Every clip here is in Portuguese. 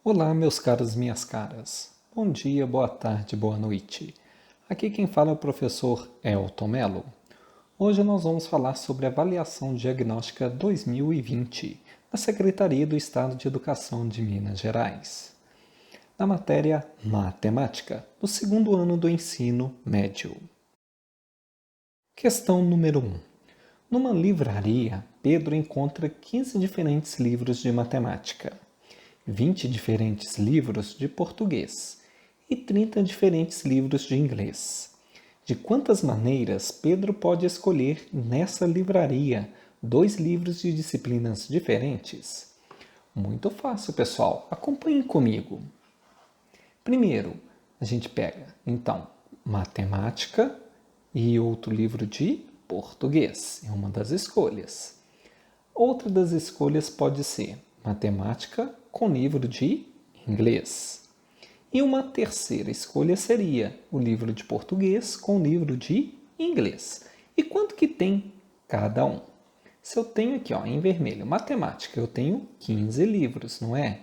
Olá, meus caros e minhas caras. Bom dia, boa tarde, boa noite. Aqui quem fala é o professor Elton Mello. Hoje nós vamos falar sobre a Avaliação Diagnóstica 2020 da Secretaria do Estado de Educação de Minas Gerais, na matéria Matemática, do segundo ano do ensino médio. Questão número 1. Numa livraria, Pedro encontra 15 diferentes livros de matemática, 20 diferentes livros de português e 30 diferentes livros de inglês. De quantas maneiras Pedro pode escolher nessa livraria 2 livros de disciplinas diferentes? Muito fácil, pessoal. Acompanhem comigo. Primeiro, a gente pega, então, matemática e outro livro de português. É uma das escolhas. Outra das escolhas pode ser matemática com livro de inglês. E uma terceira escolha seria o livro de português com livro de inglês. E quanto que tem cada um? Se eu tenho aqui em vermelho matemática, eu tenho 15 livros, não é?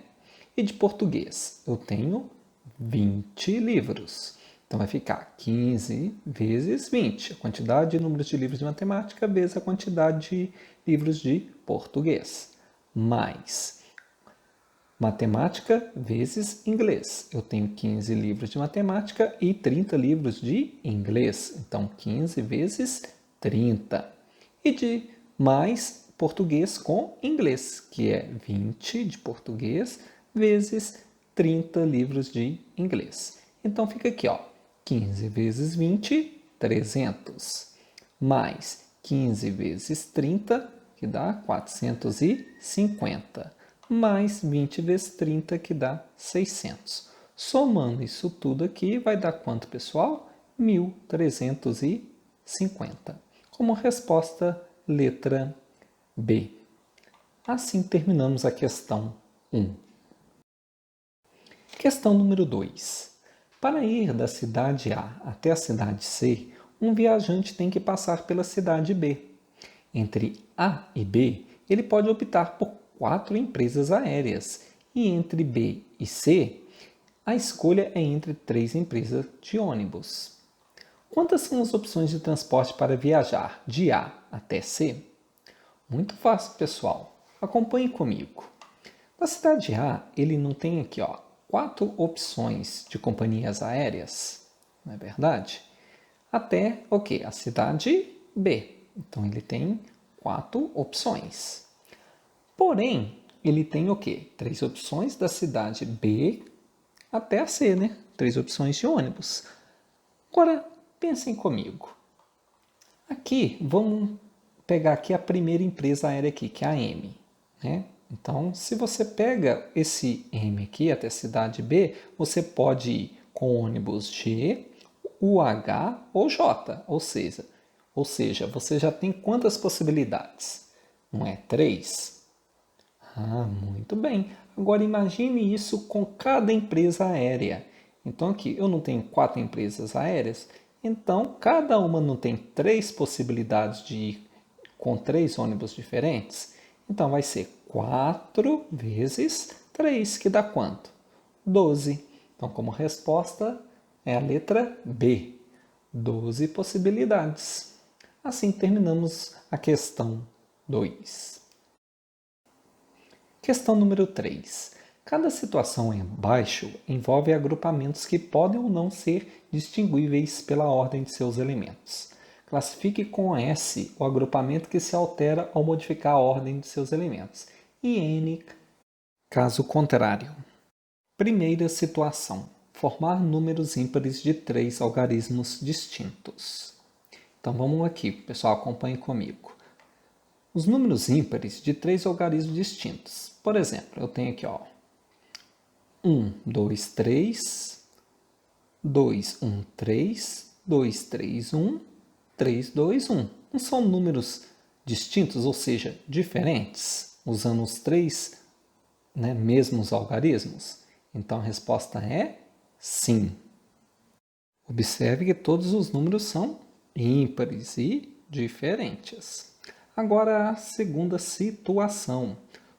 E de português, eu tenho 20 livros. Então vai ficar 15 vezes 20, a quantidade de números de livros de matemática vezes a quantidade de livros de português. Mais matemática vezes inglês. Eu tenho 15 livros de matemática e 30 livros de inglês. Então 15 vezes 30. E de mais português com inglês, que é 20 de português vezes 30 livros de inglês. Então fica aqui, 15 vezes 20, 300. Mais 15 vezes 30, que dá 450. Mais 20 vezes 30, que dá 600. Somando isso tudo aqui, vai dar quanto, pessoal? 1.350. Como resposta, letra B. Assim terminamos a questão 1. Questão número 2. Para ir da cidade A até a cidade C, um viajante tem que passar pela cidade B. Entre A e B, ele pode optar por 4 empresas aéreas, e entre B e C, a escolha é entre 3 empresas de ônibus. Quantas são as opções de transporte para viajar de A até C? Muito fácil, pessoal. Acompanhe comigo. Na cidade A, ele não tem aqui 4 opções de companhias aéreas, não é verdade? Até a cidade B. Então ele tem 4 opções. Porém, ele tem 3 opções da cidade B até a C, né? 3 opções de ônibus. Agora, pensem comigo. Aqui, vamos pegar aqui a primeira empresa aérea aqui, que é a M, né? Então, se você pega esse M aqui até a cidade B, você pode ir com o ônibus G, o H ou J, ou seja, você já tem quantas possibilidades? Não é 3? Muito bem. Agora imagine isso com cada empresa aérea. Então aqui eu não tenho 4 empresas aéreas, então cada uma não tem 3 possibilidades de ir com 3 ônibus diferentes. Então vai ser 4 vezes 3, que dá quanto? 12. Então como resposta é a letra B, 12 possibilidades. Assim terminamos a questão 2. Questão número 3. Cada situação abaixo envolve agrupamentos que podem ou não ser distinguíveis pela ordem de seus elementos. Classifique com S o agrupamento que se altera ao modificar a ordem de seus elementos, e N caso contrário. Primeira situação: formar números ímpares de 3 algarismos distintos. Então vamos aqui, pessoal, acompanhe comigo. Os números ímpares de 3 algarismos distintos. Por exemplo, eu tenho aqui 1, 2, 3, 2, 1, 3, 2, 3, 1, 3, 2, 1. Não são números distintos, ou seja, diferentes, usando os 3 mesmos algarismos? Então a resposta é sim. Observe que todos os números são ímpares e diferentes. Agora a segunda situação.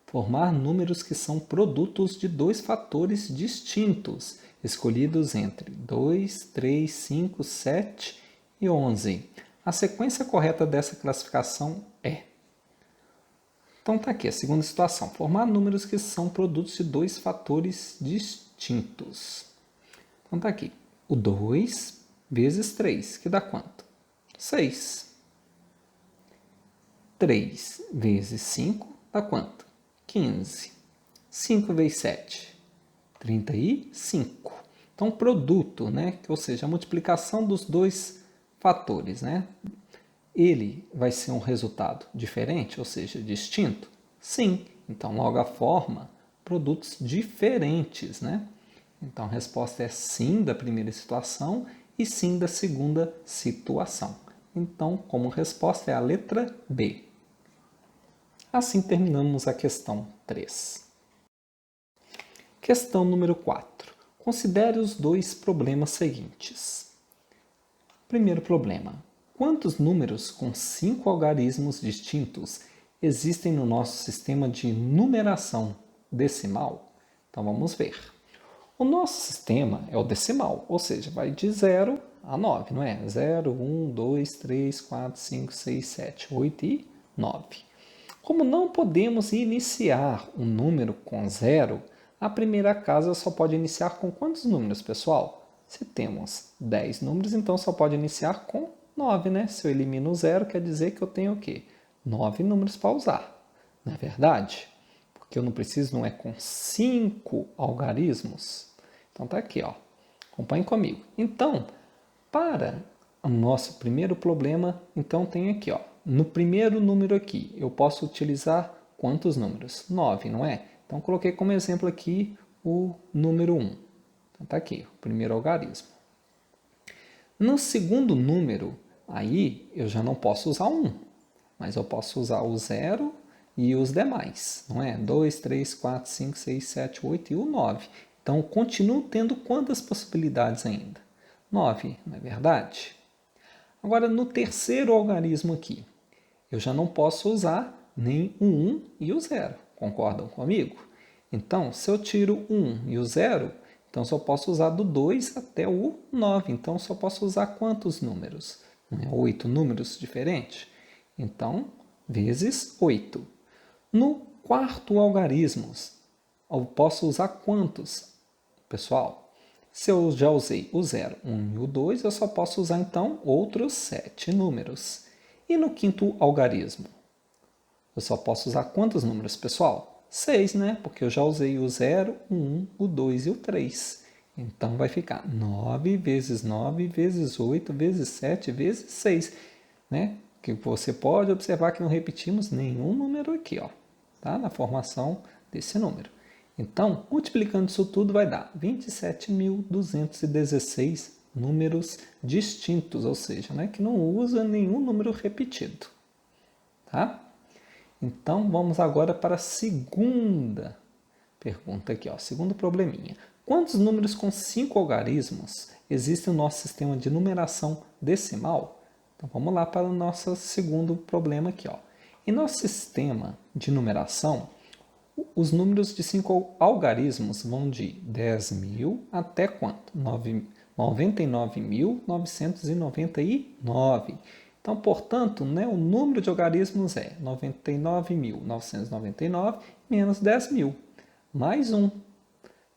Formar números que são produtos de dois fatores distintos, escolhidos entre 2, 3, 5, 7 e 11. A sequência correta dessa classificação é... Então tá aqui a segunda situação. Formar números que são produtos de dois fatores distintos. Então tá aqui. O 2 vezes 3, que dá quanto? 6. 3 vezes 5 dá quanto? 15. 5 vezes 7, 35. Então, produto, né? Ou seja, a multiplicação dos dois fatores, né? Ele vai ser um resultado diferente, ou seja, distinto? Sim. Então, logo a forma, produtos diferentes, né? Então, a resposta é sim da primeira situação e sim da segunda situação. Então, como resposta é a letra B. Assim terminamos a questão 3. Questão número 4. Considere os dois problemas seguintes. Primeiro problema. Quantos números com 5 algarismos distintos existem no nosso sistema de numeração decimal? Então vamos ver. O nosso sistema é o decimal, ou seja, vai de 0 a 9, não é? 0, 1, 2, 3, 4, 5, 6, 7, 8 e 9. Como não podemos iniciar um número com 0, a primeira casa só pode iniciar com quantos números, pessoal? Se temos 10 números, então só pode iniciar com 9, né? Se eu elimino o 0, quer dizer que eu tenho o quê? 9 números para usar, não é verdade? Porque eu não preciso, não é com 5 algarismos. Então tá aqui, ó. Acompanhe comigo. Então, para o nosso primeiro problema, então tem aqui, ó. No primeiro número aqui, eu posso utilizar quantos números? 9, não é? Então, coloquei como exemplo aqui o número 1. Então, tá aqui, o primeiro algarismo. No segundo número, aí eu já não posso usar 1, mas eu posso usar o 0 e os demais, não é? 2, 3, 4, 5, 6, 7, 8 e o 9. Então, continuo tendo quantas possibilidades ainda? 9, não é verdade? Agora, no terceiro algarismo aqui, eu já não posso usar nem o 1 e o 0. Concordam comigo? Então, se eu tiro o 1 e o 0, então só posso usar do 2 até o 9. Então, só posso usar quantos números? 8 números diferentes? Então, vezes 8. No quarto algarismo, eu posso usar quantos? Pessoal, se eu já usei o 0, 1 e o 2, eu só posso usar, então, outros 7 números. E no quinto algarismo? Eu só posso usar quantos números, pessoal? 6, né? Porque eu já usei o 0, o 1, o 2 e o 3. Então, vai ficar 9 vezes 9 vezes 8 vezes 7 vezes 6, né? Que você pode observar que não repetimos nenhum número aqui, ó, tá? Na formação desse número. Então, multiplicando isso tudo vai dar 27.216 números distintos, ou seja, né, que não usa nenhum número repetido. Tá? Então, vamos agora para a segunda pergunta aqui, ó, segundo probleminha. Quantos números com 5 algarismos existem no nosso sistema de numeração decimal? Então, vamos lá para o nosso segundo problema aqui, ó. Em nosso sistema de numeração, os números de 5 algarismos vão de 10.000 até quanto? 99.999. Então, portanto, né, o número de algarismos é 99.999 menos 10.000, mais 1.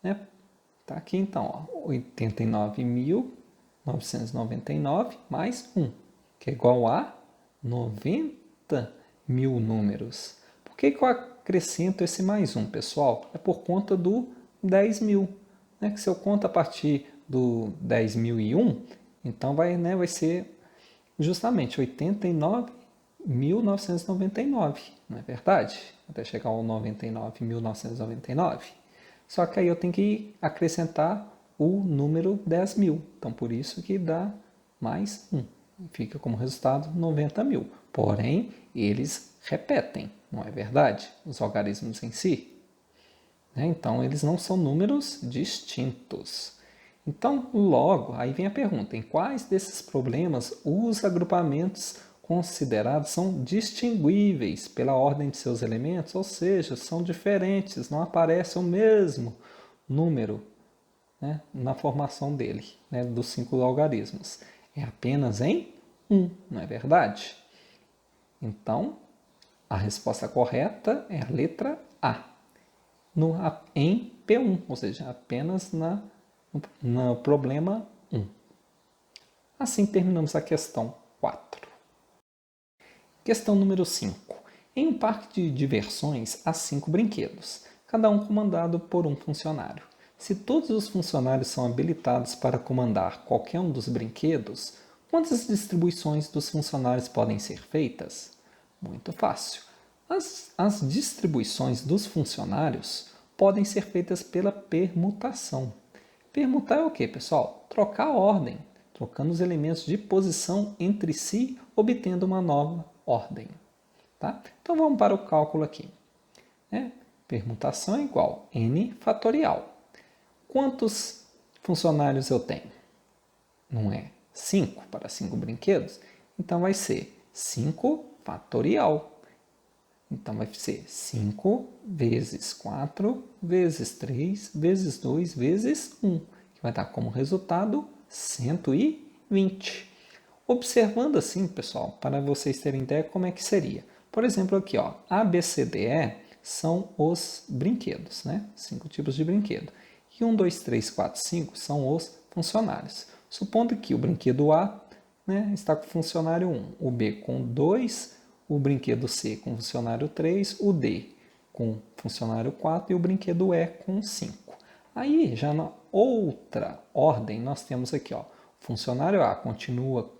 Né? Tá aqui então, 89.999 mais 1, que é igual a 90.000 números. Por que eu acrescento esse mais 1, pessoal? É por conta do 10.000. Né? Que se eu conto a partir do 10.001, então vai ser justamente 89.999, não é verdade? Até chegar ao 99.999. Só que aí eu tenho que acrescentar o número 10.000. Então, por isso que dá mais 1. Fica como resultado 90.000. Porém, eles repetem, não é verdade? Os algarismos em si. Então, eles não são números distintos. Então, logo, aí vem a pergunta: em quais desses problemas os agrupamentos considerados, são distinguíveis pela ordem de seus elementos, ou seja, são diferentes, não aparece o mesmo número, né, na formação dele, né, dos 5 logaritmos. É apenas em 1, não é verdade? Então, a resposta correta é a letra A, em P1, ou seja, apenas no problema 1. Assim terminamos a questão 4. Questão número 5. Em um parque de diversões há 5 brinquedos, cada um comandado por um funcionário. Se todos os funcionários são habilitados para comandar qualquer um dos brinquedos, quantas distribuições dos funcionários podem ser feitas? Muito fácil. As distribuições dos funcionários podem ser feitas pela permutação. Permutar é o que, pessoal? Trocar a ordem, trocando os elementos de posição entre si, obtendo uma nova ordem. Tá? Então vamos para o cálculo aqui. Permutação é igual a n fatorial. Quantos funcionários eu tenho? Não é 5 para 5 brinquedos? Então vai ser 5 fatorial. Então vai ser 5 vezes 4 vezes 3 vezes 2 vezes 1, que vai dar como resultado 120. Observando assim, pessoal, para vocês terem ideia como é que seria. Por exemplo, aqui, ó, A, B, C, D, E são os brinquedos, né? 5 tipos de brinquedo. E 1, 2, 3, 4, 5 são os funcionários. Supondo que o brinquedo A, né, está com o funcionário 1, o B com 2, o brinquedo C com funcionário 3, o D com funcionário 4 e o brinquedo E com 5. Aí, já na outra ordem, nós temos aqui, ó, funcionário A continua,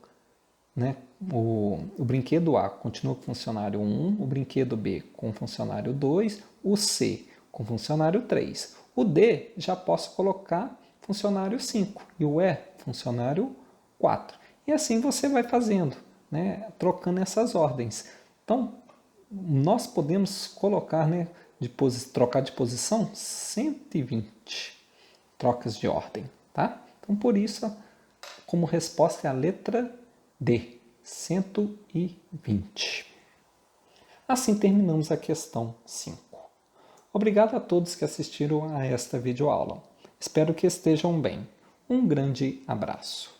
né, o brinquedo A continua com funcionário 1, o brinquedo B com funcionário 2, o C com funcionário 3. O D já posso colocar funcionário 5 e o E funcionário 4. E assim você vai fazendo, né, trocando essas ordens. Então, nós podemos colocar, né, trocar de posição 120 trocas de ordem, tá? Então, por isso, como resposta é a letra D, 120. Assim terminamos a questão 5. Obrigado a todos que assistiram a esta videoaula. Espero que estejam bem. Um grande abraço.